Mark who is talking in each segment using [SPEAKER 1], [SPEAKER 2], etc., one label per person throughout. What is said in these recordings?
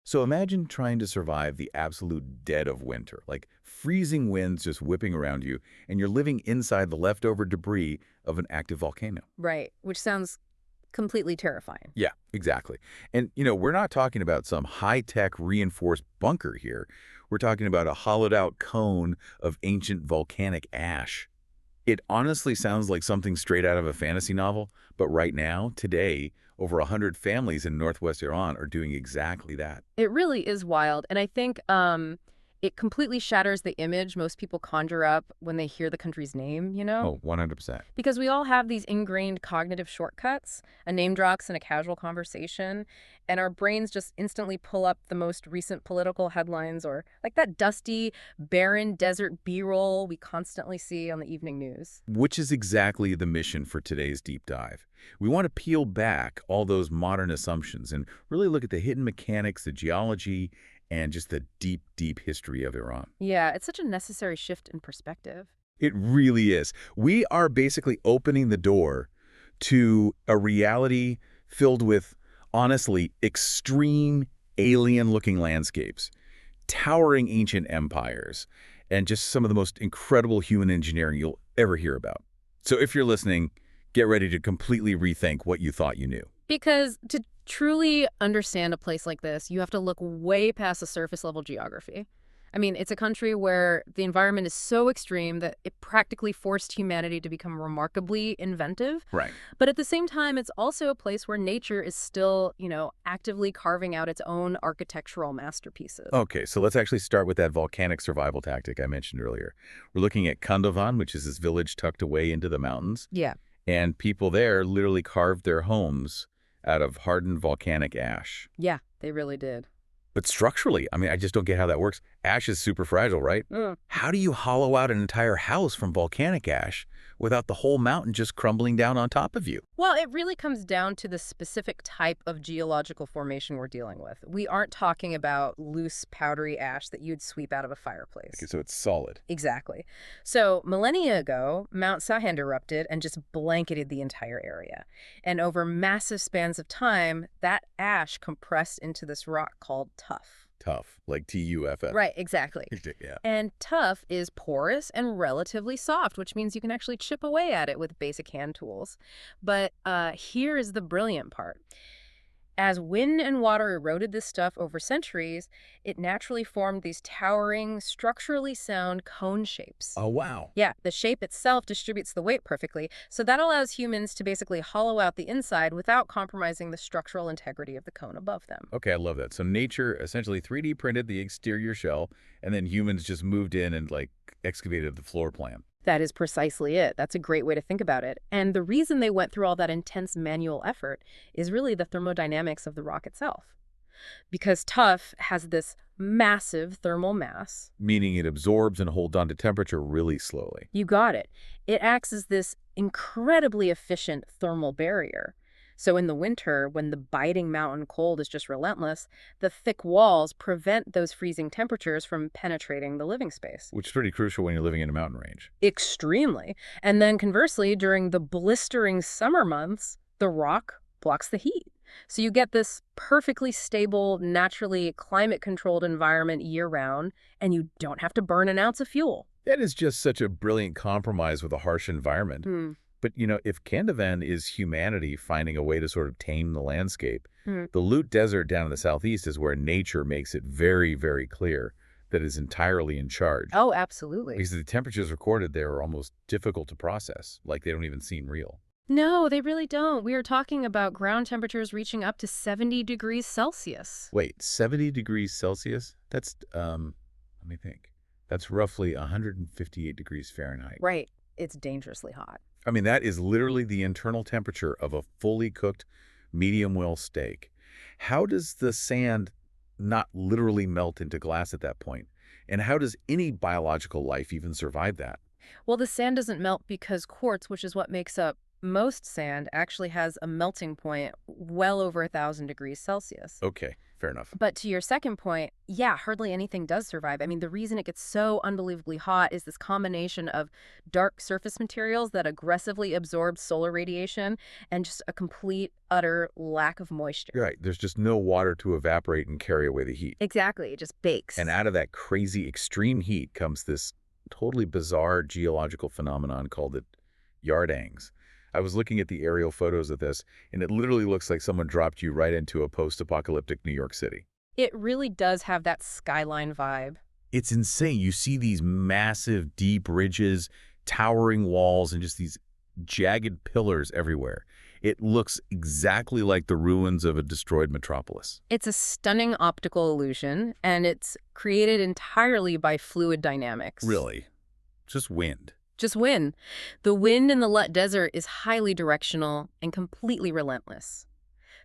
[SPEAKER 1] So imagine trying to survive the absolute dead of winter, like freezing winds just whipping around you, and you're living inside the leftover debris of an active volcano.
[SPEAKER 2] Right, which sounds completely terrifying.
[SPEAKER 1] Yeah, exactly. And, we're not talking about some high-tech reinforced bunker here. We're talking about a hollowed-out cone of ancient volcanic ash. It honestly sounds like something straight out of a fantasy novel, but right now, today, over 100 families in northwest Iran are doing exactly that.
[SPEAKER 2] It really is wild, and I think it completely shatters the image most people conjure up when they hear the country's name, you know?
[SPEAKER 1] Oh, 100%.
[SPEAKER 2] Because we all have these ingrained cognitive shortcuts, a name drops in a casual conversation, and our brains just instantly pull up the most recent political headlines or like that dusty, barren desert B-roll we constantly see on the evening news.
[SPEAKER 1] Which is exactly the mission for today's deep dive. We want to peel back all those modern assumptions and really look at the hidden mechanics, the geology, and just the deep, deep history of Iran.
[SPEAKER 2] Yeah, it's such a necessary shift in perspective.
[SPEAKER 1] It really is. We are basically opening the door to a reality filled with, honestly, extreme alien-looking landscapes, towering ancient empires, and just some of the most incredible human engineering you'll ever hear about. So if you're listening, get ready to completely rethink what you thought you knew.
[SPEAKER 2] Because to truly understand a place like this, you have to look way past the surface level geography. I mean, it's a country where the environment is so extreme that it practically forced humanity to become remarkably inventive.
[SPEAKER 1] Right.
[SPEAKER 2] But at the same time, it's also a place where nature is still, actively carving out its own architectural masterpieces.
[SPEAKER 1] Okay, so let's actually start with that volcanic survival tactic I mentioned earlier. We're looking at Kandovan, which is this village tucked away into the mountains.
[SPEAKER 2] Yeah.
[SPEAKER 1] And people there literally carved their homes out of hardened volcanic ash.
[SPEAKER 2] Yeah, they really did.
[SPEAKER 1] But structurally, I mean, I just don't get how that works. Ash is super fragile, right? How do you hollow out an entire house from volcanic ash without the whole mountain just crumbling down on top of you?
[SPEAKER 2] Well, it really comes down to the specific type of geological formation we're dealing with. We aren't talking about loose, powdery ash that you'd sweep out of a fireplace.
[SPEAKER 1] Okay, so it's solid.
[SPEAKER 2] Exactly. So millennia ago, Mount Sahand erupted and just blanketed the entire area. And over massive spans of time, that ash compressed into this rock called tuff.
[SPEAKER 1] Tough, like Tuff.
[SPEAKER 2] Right, exactly.
[SPEAKER 1] Yeah.
[SPEAKER 2] And tuff is porous and relatively soft, which means you can actually chip away at it with basic hand tools. But here is the brilliant part. As wind and water eroded this stuff over centuries, it naturally formed these towering, structurally sound cone shapes.
[SPEAKER 1] Oh, wow.
[SPEAKER 2] Yeah, the shape itself distributes the weight perfectly, so that allows humans to basically hollow out the inside without compromising the structural integrity of the cone above them.
[SPEAKER 1] Okay, I love that. So nature essentially 3D printed the exterior shell, and then humans just moved in and, excavated the floor plan.
[SPEAKER 2] That is precisely it. That's a great way to think about it. And the reason they went through all that intense manual effort is really the thermodynamics of the rock itself. Because tuff has this massive thermal mass.
[SPEAKER 1] Meaning it absorbs and holds on to temperature really slowly.
[SPEAKER 2] You got it. It acts as this incredibly efficient thermal barrier. So in the winter, when the biting mountain cold is just relentless, the thick walls prevent those freezing temperatures from penetrating the living space.
[SPEAKER 1] Which is pretty crucial when you're living in a mountain range.
[SPEAKER 2] Extremely. And then conversely, during the blistering summer months, the rock blocks the heat. So you get this perfectly stable, naturally climate-controlled environment year-round, and you don't have to burn an ounce of fuel.
[SPEAKER 1] That is just such a brilliant compromise with a harsh environment. But, if Kandovan is humanity finding a way to sort of tame the landscape, the Lut Desert down in the southeast is where nature makes it very, very clear that it's entirely in charge.
[SPEAKER 2] Oh, absolutely.
[SPEAKER 1] Because the temperatures recorded there are almost difficult to process, like they don't even seem real.
[SPEAKER 2] No, they really don't. We are talking about ground temperatures reaching up to 70 degrees Celsius.
[SPEAKER 1] Wait, 70 degrees Celsius? That's, let me think. That's roughly 158 degrees Fahrenheit.
[SPEAKER 2] Right. It's dangerously hot.
[SPEAKER 1] I mean, that is literally the internal temperature of a fully cooked medium-well steak. How does the sand not literally melt into glass at that point? And how does any biological life even survive that?
[SPEAKER 2] Well, the sand doesn't melt because quartz, which is what makes up most sand, actually has a melting point well over 1,000 degrees Celsius.
[SPEAKER 1] Okay, fair enough.
[SPEAKER 2] But to your second point, yeah, hardly anything does survive. I mean, the reason it gets so unbelievably hot is this combination of dark surface materials that aggressively absorb solar radiation and just a complete, utter lack of moisture.
[SPEAKER 1] You're right. There's just no water to evaporate and carry away the heat.
[SPEAKER 2] Exactly. It just bakes.
[SPEAKER 1] And out of that crazy extreme heat comes this totally bizarre geological phenomenon called the Yardangs. I was looking at the aerial photos of this, and it literally looks like someone dropped you right into a post-apocalyptic New York City.
[SPEAKER 2] It really does have that skyline vibe.
[SPEAKER 1] It's insane. You see these massive, deep ridges, towering walls, and just these jagged pillars everywhere. It looks exactly like the ruins of a destroyed metropolis.
[SPEAKER 2] It's a stunning optical illusion, and it's created entirely by fluid dynamics.
[SPEAKER 1] Really? Just wind.
[SPEAKER 2] Just wind. The wind in the Lut Desert is highly directional and completely relentless.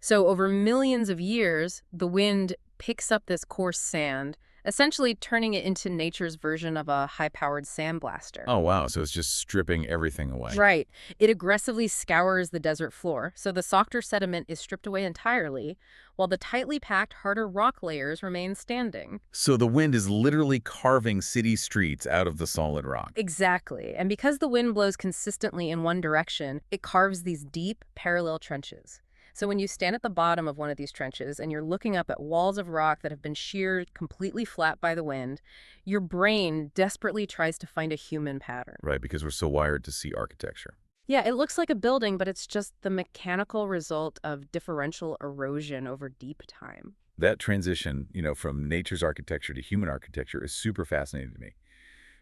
[SPEAKER 2] So over millions of years, the wind picks up this coarse sand, essentially turning it into nature's version of a high-powered sandblaster.
[SPEAKER 1] Oh, wow. So it's just stripping everything away.
[SPEAKER 2] Right. It aggressively scours the desert floor, so the softer sediment is stripped away entirely, while the tightly packed, harder rock layers remain standing.
[SPEAKER 1] So the wind is literally carving city streets out of the solid rock.
[SPEAKER 2] Exactly. And because the wind blows consistently in one direction, it carves these deep, parallel trenches. So when you stand at the bottom of one of these trenches and you're looking up at walls of rock that have been sheared completely flat by the wind, your brain desperately tries to find a human pattern.
[SPEAKER 1] Right, because we're so wired to see architecture.
[SPEAKER 2] Yeah, it looks like a building, but it's just the mechanical result of differential erosion over deep time.
[SPEAKER 1] That transition, from nature's architecture to human architecture is super fascinating to me.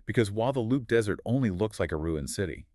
[SPEAKER 1] Because while the Lut Desert only looks like a ruined city,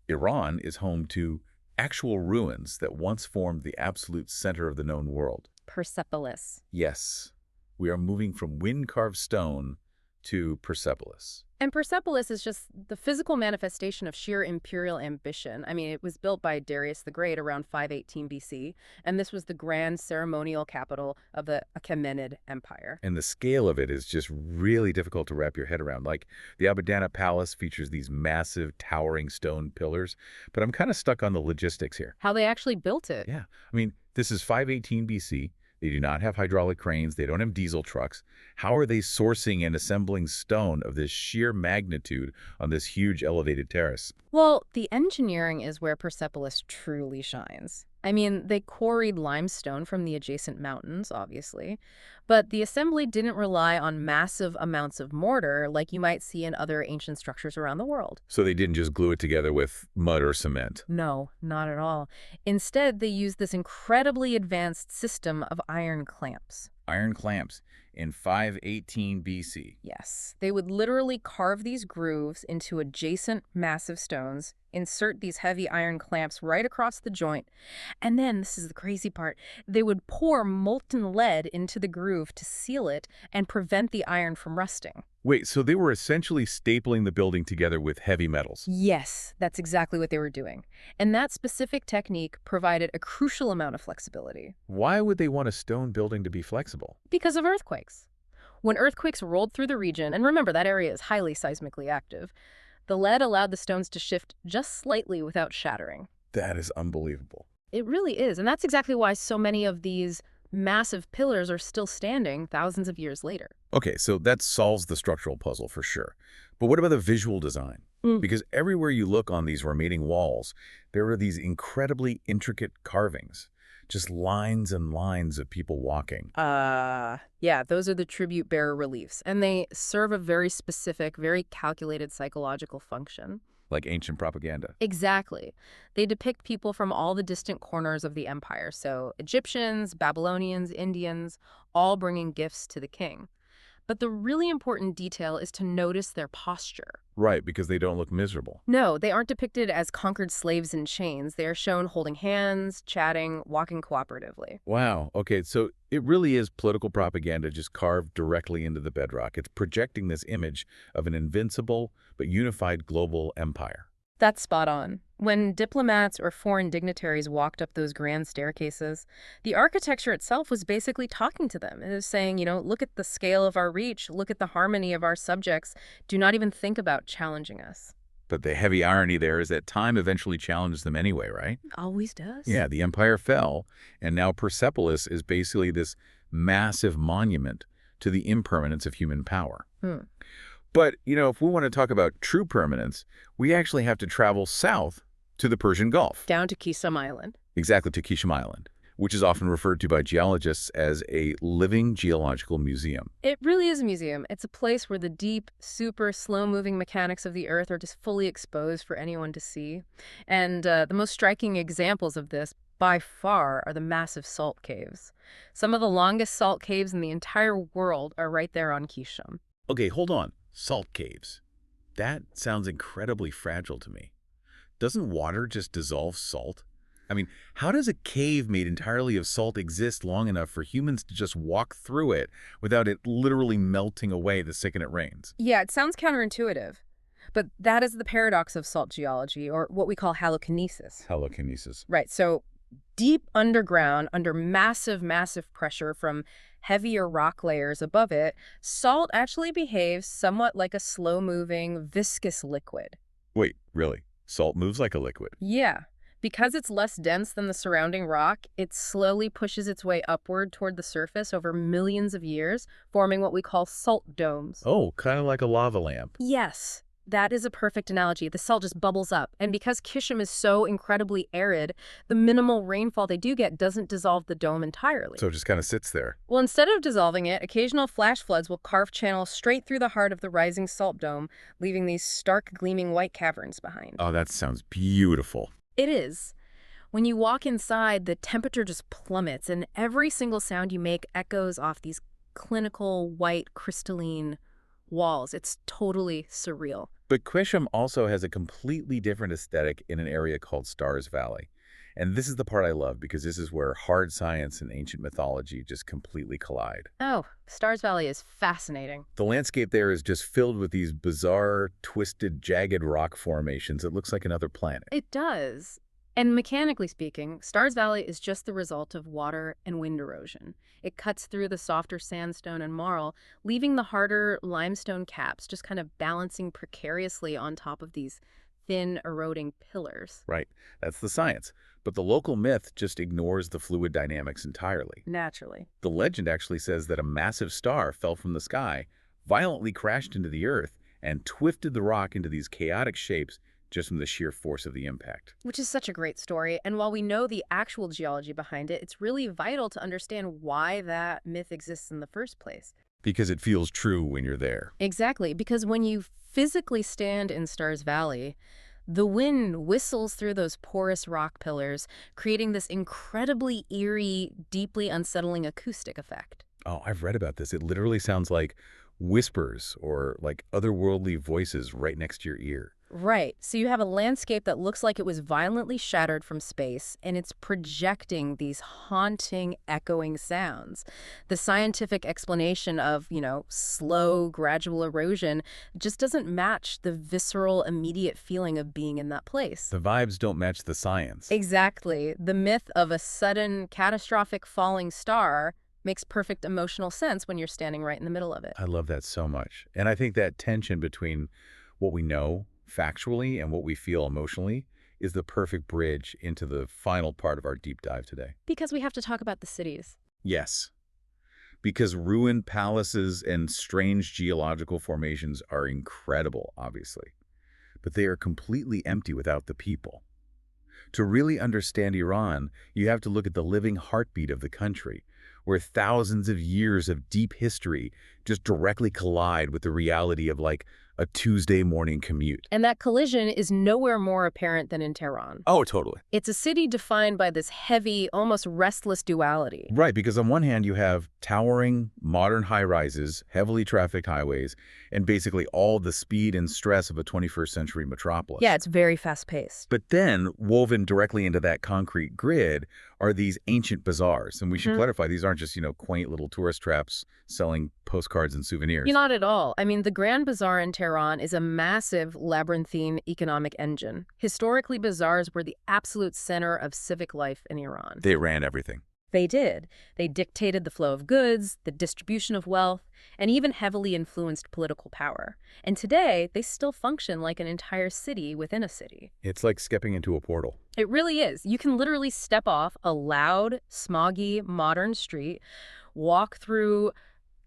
[SPEAKER 1] Iran is home to actual ruins that once formed the absolute center of the known world.
[SPEAKER 2] Persepolis.
[SPEAKER 1] Yes, we are moving from wind-carved stone to Persepolis.
[SPEAKER 2] And Persepolis is just the physical manifestation of sheer imperial ambition. I mean, it was built by Darius the Great around 518 BC, and this was the grand ceremonial capital of the Achaemenid Empire.
[SPEAKER 1] And the scale of it is just really difficult to wrap your head around. Like, the Abadana Palace features these massive, towering stone pillars, but I'm kind of stuck on the logistics here.
[SPEAKER 2] How they actually built it.
[SPEAKER 1] Yeah, I mean, this is 518 BC. They do not have hydraulic cranes. They don't have diesel trucks. How are they sourcing and assembling stone of this sheer magnitude on this huge elevated terrace?
[SPEAKER 2] Well, the engineering is where Persepolis truly shines. I mean, they quarried limestone from the adjacent mountains, obviously, but the assembly didn't rely on massive amounts of mortar like you might see in other ancient structures around the world.
[SPEAKER 1] So they didn't just glue it together with mud or cement.
[SPEAKER 2] No, not at all. Instead, they used this incredibly advanced system of iron clamps.
[SPEAKER 1] Iron clamps in 518 BC.
[SPEAKER 2] Yes, they would literally carve these grooves into adjacent massive stones, insert these heavy iron clamps right across the joint, and then, this is the crazy part, they would pour molten lead into the groove to seal it and prevent the iron from rusting.
[SPEAKER 1] Wait, so they were essentially stapling the building together with heavy metals?
[SPEAKER 2] Yes, that's exactly what they were doing. And that specific technique provided a crucial amount of flexibility.
[SPEAKER 1] Why would they want a stone building to be flexible?
[SPEAKER 2] Because of earthquakes. When earthquakes rolled through the region, and remember that area is highly seismically active, the lead allowed the stones to shift just slightly without shattering.
[SPEAKER 1] That is unbelievable.
[SPEAKER 2] It really is, and that's exactly why so many of these massive pillars are still standing thousands of years later.
[SPEAKER 1] Okay, so that solves the structural puzzle for sure. But what about the visual design? Because everywhere you look on these remaining walls, there are these incredibly intricate carvings. Just lines and lines of people walking.
[SPEAKER 2] Yeah, those are the tribute bearer reliefs, and they serve a very specific, very calculated psychological function.
[SPEAKER 1] Like ancient propaganda.
[SPEAKER 2] Exactly. They depict people from all the distant corners of the empire, so Egyptians, Babylonians, Indians, all bringing gifts to the king. But the really important detail is to notice their posture.
[SPEAKER 1] Right, because they don't look miserable.
[SPEAKER 2] No, they aren't depicted as conquered slaves in chains. They are shown holding hands, chatting, walking cooperatively.
[SPEAKER 1] Wow. Okay, so it really is political propaganda just carved directly into the bedrock. It's projecting this image of an invincible but unified global empire.
[SPEAKER 2] That's spot on. When diplomats or foreign dignitaries walked up those grand staircases, the architecture itself was basically talking to them. It was saying, look at the scale of our reach, look at the harmony of our subjects. Do not even think about challenging us.
[SPEAKER 1] But the heavy irony there is that time eventually challenged them anyway, right?
[SPEAKER 2] Always does.
[SPEAKER 1] Yeah, the empire fell, and now Persepolis is basically this massive monument to the impermanence of human power.
[SPEAKER 2] Hmm.
[SPEAKER 1] But, if we want to talk about true permanence, we actually have to travel south to the Persian Gulf.
[SPEAKER 2] Down to Qeshm Island.
[SPEAKER 1] Exactly, to Qeshm Island, which is often referred to by geologists as a living geological museum.
[SPEAKER 2] It really is a museum. It's a place where the deep, super slow-moving mechanics of the Earth are just fully exposed for anyone to see. And the most striking examples of this, by far, are the massive salt caves. Some of the longest salt caves in the entire world are right there on Qeshm.
[SPEAKER 1] Okay, hold on. Salt caves. That sounds incredibly fragile to me. Doesn't water just dissolve salt? I mean, how does a cave made entirely of salt exist long enough for humans to just walk through it without it literally melting away the second it rains?
[SPEAKER 2] Yeah, it sounds counterintuitive. But that is the paradox of salt geology, or what we call halokinesis.
[SPEAKER 1] Halokinesis.
[SPEAKER 2] Right, so deep underground, under massive, massive pressure from heavier rock layers above it, salt actually behaves somewhat like a slow-moving, viscous liquid.
[SPEAKER 1] Wait, really? Salt moves like a liquid?
[SPEAKER 2] Yeah. Because it's less dense than the surrounding rock, it slowly pushes its way upward toward the surface over millions of years, forming what we call salt domes.
[SPEAKER 1] Oh, kind of like a lava lamp.
[SPEAKER 2] Yes, that is a perfect analogy. The salt just bubbles up. And because Qeshm is so incredibly arid, the minimal rainfall they do get doesn't dissolve the dome entirely.
[SPEAKER 1] So it just kind of sits there.
[SPEAKER 2] Well, instead of dissolving it, occasional flash floods will carve channels straight through the heart of the rising salt dome, leaving these stark, gleaming white caverns behind.
[SPEAKER 1] Oh, that sounds beautiful.
[SPEAKER 2] It is. When you walk inside, the temperature just plummets, and every single sound you make echoes off these clinical, white, crystalline walls. It's totally surreal.
[SPEAKER 1] But Qeshm also has a completely different aesthetic in an area called Stars Valley. And this is the part I love because this is where hard science and ancient mythology just completely collide.
[SPEAKER 2] Oh, Stars Valley is fascinating.
[SPEAKER 1] The landscape there is just filled with these bizarre, twisted, jagged rock formations. It looks like another planet.
[SPEAKER 2] It does. And mechanically speaking, Stars Valley is just the result of water and wind erosion. It cuts through the softer sandstone and marl, leaving the harder limestone caps just kind of balancing precariously on top of these thin, eroding pillars.
[SPEAKER 1] Right. That's the science. But the local myth just ignores the fluid dynamics entirely.
[SPEAKER 2] Naturally.
[SPEAKER 1] The legend actually says that a massive star fell from the sky, violently crashed into the earth, and twisted the rock into these chaotic shapes just from the sheer force of the impact.
[SPEAKER 2] Which is such a great story, and while we know the actual geology behind it, it's really vital to understand why that myth exists in the first place.
[SPEAKER 1] Because it feels true when you're there.
[SPEAKER 2] Exactly, because when you physically stand in Stars Valley, the wind whistles through those porous rock pillars, creating this incredibly eerie, deeply unsettling acoustic effect.
[SPEAKER 1] Oh, I've read about this. It literally sounds like whispers or like otherworldly voices right next to your ear.
[SPEAKER 2] Right. So you have a landscape that looks like it was violently shattered from space, and it's projecting these haunting, echoing sounds. The scientific explanation of, slow, gradual erosion just doesn't match the visceral, immediate feeling of being in that place.
[SPEAKER 1] The vibes don't match the science.
[SPEAKER 2] Exactly. The myth of a sudden, catastrophic falling star makes perfect emotional sense when you're standing right in the middle of it.
[SPEAKER 1] I love that so much. And I think that tension between what we know factually and what we feel emotionally is the perfect bridge into the final part of our deep dive today.
[SPEAKER 2] Because we have to talk about the cities.
[SPEAKER 1] Yes. Because ruined palaces and strange geological formations are incredible, obviously. But they are completely empty without the people. To really understand Iran, you have to look at the living heartbeat of the country, where thousands of years of deep history just directly collide with the reality of like a Tuesday morning commute.
[SPEAKER 2] And that collision is nowhere more apparent than in Tehran.
[SPEAKER 1] Oh, totally.
[SPEAKER 2] It's a city defined by this heavy, almost restless duality.
[SPEAKER 1] Right, because on one hand you have towering, modern high-rises, heavily trafficked highways, and basically all the speed and stress of a 21st century metropolis.
[SPEAKER 2] Yeah, it's very fast-paced.
[SPEAKER 1] But then, woven directly into that concrete grid are these ancient bazaars. And we should clarify, these aren't just, quaint little tourist traps selling postcards and souvenirs.
[SPEAKER 2] Not at all. I mean, the Grand Bazaar in Tehran is a massive labyrinthine economic engine. Historically, bazaars were the absolute center of civic life in Iran.
[SPEAKER 1] They ran everything.
[SPEAKER 2] They did. They dictated the flow of goods, the distribution of wealth, and even heavily influenced political power. And today, they still function like an entire city within a city.
[SPEAKER 1] It's like stepping into a portal.
[SPEAKER 2] It really is. You can literally step off a loud, smoggy, modern street, walk through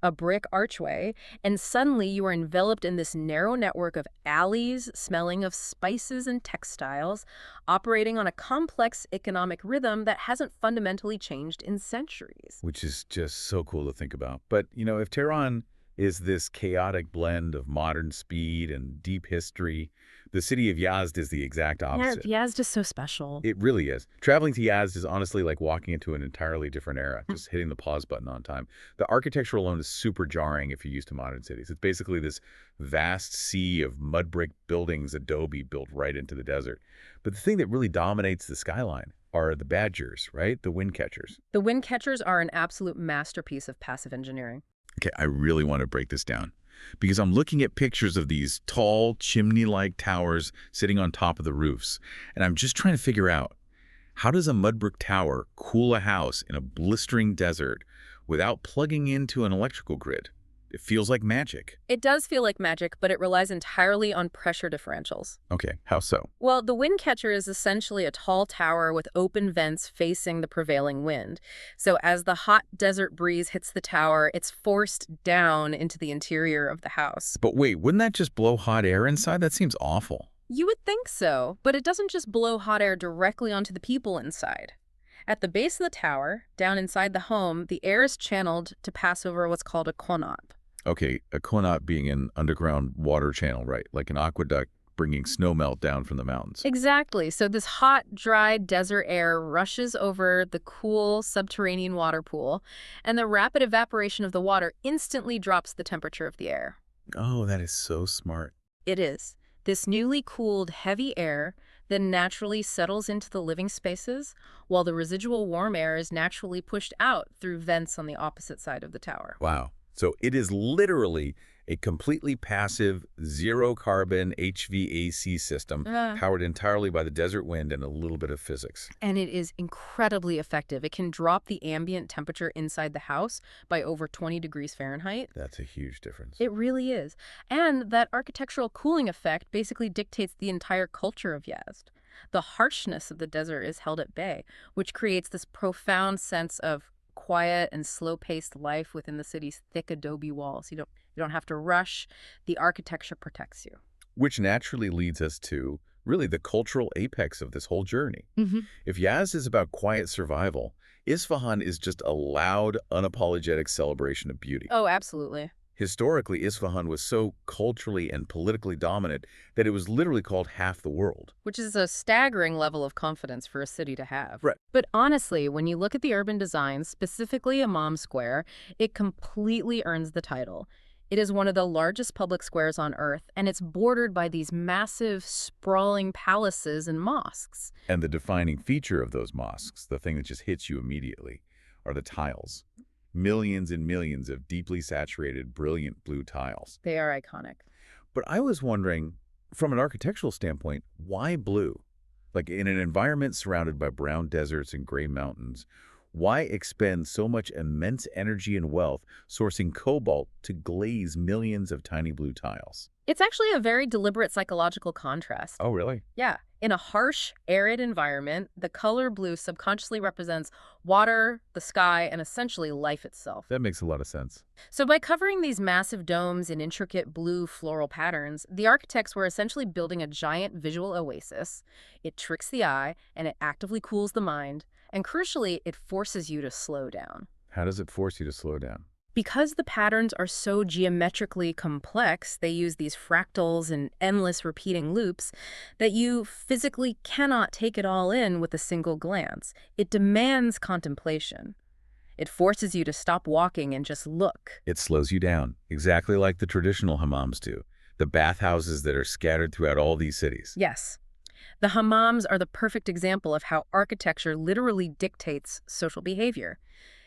[SPEAKER 2] a brick archway, and suddenly you are enveloped in this narrow network of alleys smelling of spices and textiles, operating on a complex economic rhythm that hasn't fundamentally changed in centuries.
[SPEAKER 1] Which is just so cool to think about. But, if Tehran is this chaotic blend of modern speed and deep history, the city of Yazd is the exact opposite.
[SPEAKER 2] Yeah, Yazd is so special.
[SPEAKER 1] It really is. Traveling to Yazd is honestly like walking into an entirely different era, just hitting the pause button on time. The architecture alone is super jarring if you're used to modern cities. It's basically this vast sea of mud brick buildings, adobe built right into the desert. But the thing that really dominates the skyline are the badgers, right? The wind catchers.
[SPEAKER 2] The wind catchers are an absolute masterpiece of passive engineering.
[SPEAKER 1] Okay, I really want to break this down because I'm looking at pictures of these tall, chimney-like towers sitting on top of the roofs, and I'm just trying to figure out, how does a mud brick tower cool a house in a blistering desert without plugging into an electrical grid? It feels like magic.
[SPEAKER 2] It does feel like magic, but it relies entirely on pressure differentials.
[SPEAKER 1] Okay, how so?
[SPEAKER 2] Well, the wind catcher is essentially a tall tower with open vents facing the prevailing wind. So as the hot desert breeze hits the tower, it's forced down into the interior of the house.
[SPEAKER 1] But wait, wouldn't that just blow hot air inside? That seems awful.
[SPEAKER 2] You would think so, but it doesn't just blow hot air directly onto the people inside. At the base of the tower, down inside the home, the air is channeled to pass over what's called a qanat.
[SPEAKER 1] Okay, a qanat being an underground water channel, right? Like an aqueduct bringing snowmelt down from the mountains.
[SPEAKER 2] Exactly. So this hot, dry desert air rushes over the cool subterranean water pool, and the rapid evaporation of the water instantly drops the temperature of the air.
[SPEAKER 1] Oh, that is so smart.
[SPEAKER 2] It is. This newly cooled, heavy air then naturally settles into the living spaces, while the residual warm air is naturally pushed out through vents on the opposite side of the tower.
[SPEAKER 1] Wow. So it is literally a completely passive, zero-carbon HVAC system powered entirely by the desert wind and a little bit of physics.
[SPEAKER 2] And it is incredibly effective. It can drop the ambient temperature inside the house by over 20 degrees Fahrenheit.
[SPEAKER 1] That's a huge difference.
[SPEAKER 2] It really is. And that architectural cooling effect basically dictates the entire culture of Yazd. The harshness of the desert is held at bay, which creates this profound sense of quiet and slow-paced life within the city's thick adobe walls. You don't have to rush. The architecture protects you.
[SPEAKER 1] Which naturally leads us to really the cultural apex of this whole journey. If Yazd is about quiet survival, Isfahan is just a loud, unapologetic celebration of beauty.
[SPEAKER 2] Oh, absolutely.
[SPEAKER 1] Historically, Isfahan was so culturally and politically dominant that it was literally called half the world.
[SPEAKER 2] Which is a staggering level of confidence for a city to have.
[SPEAKER 1] Right.
[SPEAKER 2] But honestly, when you look at the urban design, specifically Imam Square, it completely earns the title. It is one of the largest public squares on Earth, and it's bordered by these massive, sprawling palaces and mosques.
[SPEAKER 1] And the defining feature of those mosques, the thing that just hits you immediately, are the tiles. Millions and millions of deeply saturated, brilliant blue tiles.
[SPEAKER 2] They are iconic.
[SPEAKER 1] But I was wondering, from an architectural standpoint, why blue? Like in an environment surrounded by brown deserts and gray mountains, why expend so much immense energy and wealth sourcing cobalt to glaze millions of tiny blue tiles?
[SPEAKER 2] It's actually a very deliberate psychological contrast.
[SPEAKER 1] Oh, really?
[SPEAKER 2] Yeah. In a harsh, arid environment, the color blue subconsciously represents water, the sky, and essentially life itself.
[SPEAKER 1] That makes a lot of sense.
[SPEAKER 2] So by covering these massive domes in intricate blue floral patterns, the architects were essentially building a giant visual oasis. It tricks the eye, and it actively cools the mind. And crucially, it forces you to slow down.
[SPEAKER 1] How does it force you to slow down?
[SPEAKER 2] Because the patterns are so geometrically complex, they use these fractals and endless repeating loops, that you physically cannot take it all in with a single glance. It demands contemplation. It forces you to stop walking and just look.
[SPEAKER 1] It slows you down, exactly like the traditional hammams do, the bathhouses that are scattered throughout all these cities.
[SPEAKER 2] Yes. The hammams are the perfect example of how architecture literally dictates social behavior.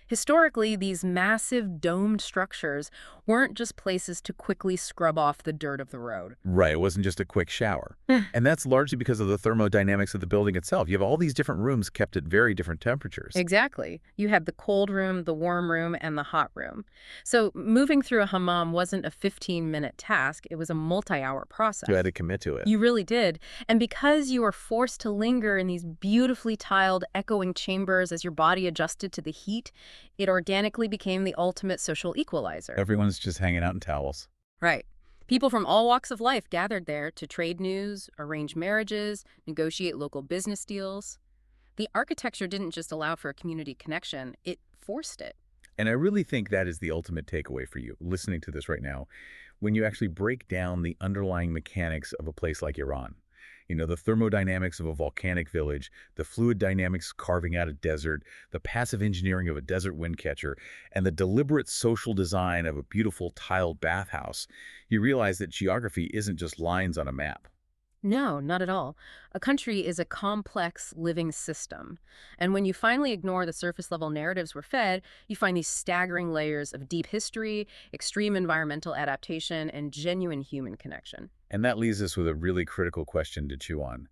[SPEAKER 2] Historically, these massive domed structures weren't just places to quickly scrub off the dirt of the road.
[SPEAKER 1] Right, it wasn't just a quick shower. And that's largely because of the thermodynamics of the building itself. You have all these different rooms kept at very different temperatures.
[SPEAKER 2] Exactly. You had the cold room, the warm room, and the hot room. So moving through a hammam wasn't a 15-minute task. It was a multi-hour process.
[SPEAKER 1] You had to commit to it.
[SPEAKER 2] You really did. And because you were forced to linger in these beautifully tiled, echoing chambers as your body adjusted to the heat, It organically became the ultimate social equalizer.
[SPEAKER 1] Everyone's just hanging out in towels.
[SPEAKER 2] Right. People from all walks of life gathered there to trade news, arrange marriages, negotiate local business deals. The architecture didn't just allow for a community connection, it forced it.
[SPEAKER 1] And I really think that is the ultimate takeaway for you, listening to this right now, when you actually break down the underlying mechanics of a place like Iran. You know, the thermodynamics of a volcanic village, the fluid dynamics carving out a desert, the passive engineering of a desert wind catcher, and the deliberate social design of a beautiful tiled bathhouse. You realize that geography isn't just lines on a map.
[SPEAKER 2] No, not at all. A country is a complex living system. And when you finally ignore the surface level narratives we're fed, you find these staggering layers of deep history, extreme environmental adaptation, and genuine human connection.
[SPEAKER 1] And that leaves us with a really critical question to chew on.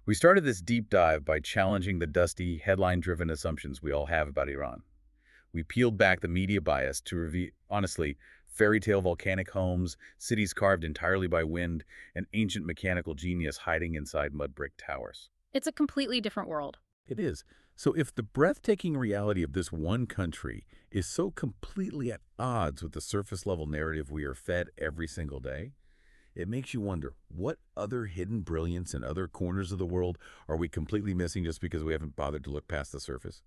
[SPEAKER 1] We started this deep dive by challenging the dusty, headline-driven assumptions we all have about Iran. We peeled back the media bias to reveal, honestly, fairy tale volcanic homes, cities carved entirely by wind, and ancient mechanical genius hiding inside mud brick towers.
[SPEAKER 2] It's a completely different world.
[SPEAKER 1] It is. So if the breathtaking reality of this one country is so completely at odds with the surface level narrative we are fed every single day, it makes you wonder, what other hidden brilliance in other corners of the world are we completely missing just because we haven't bothered to look past the surface?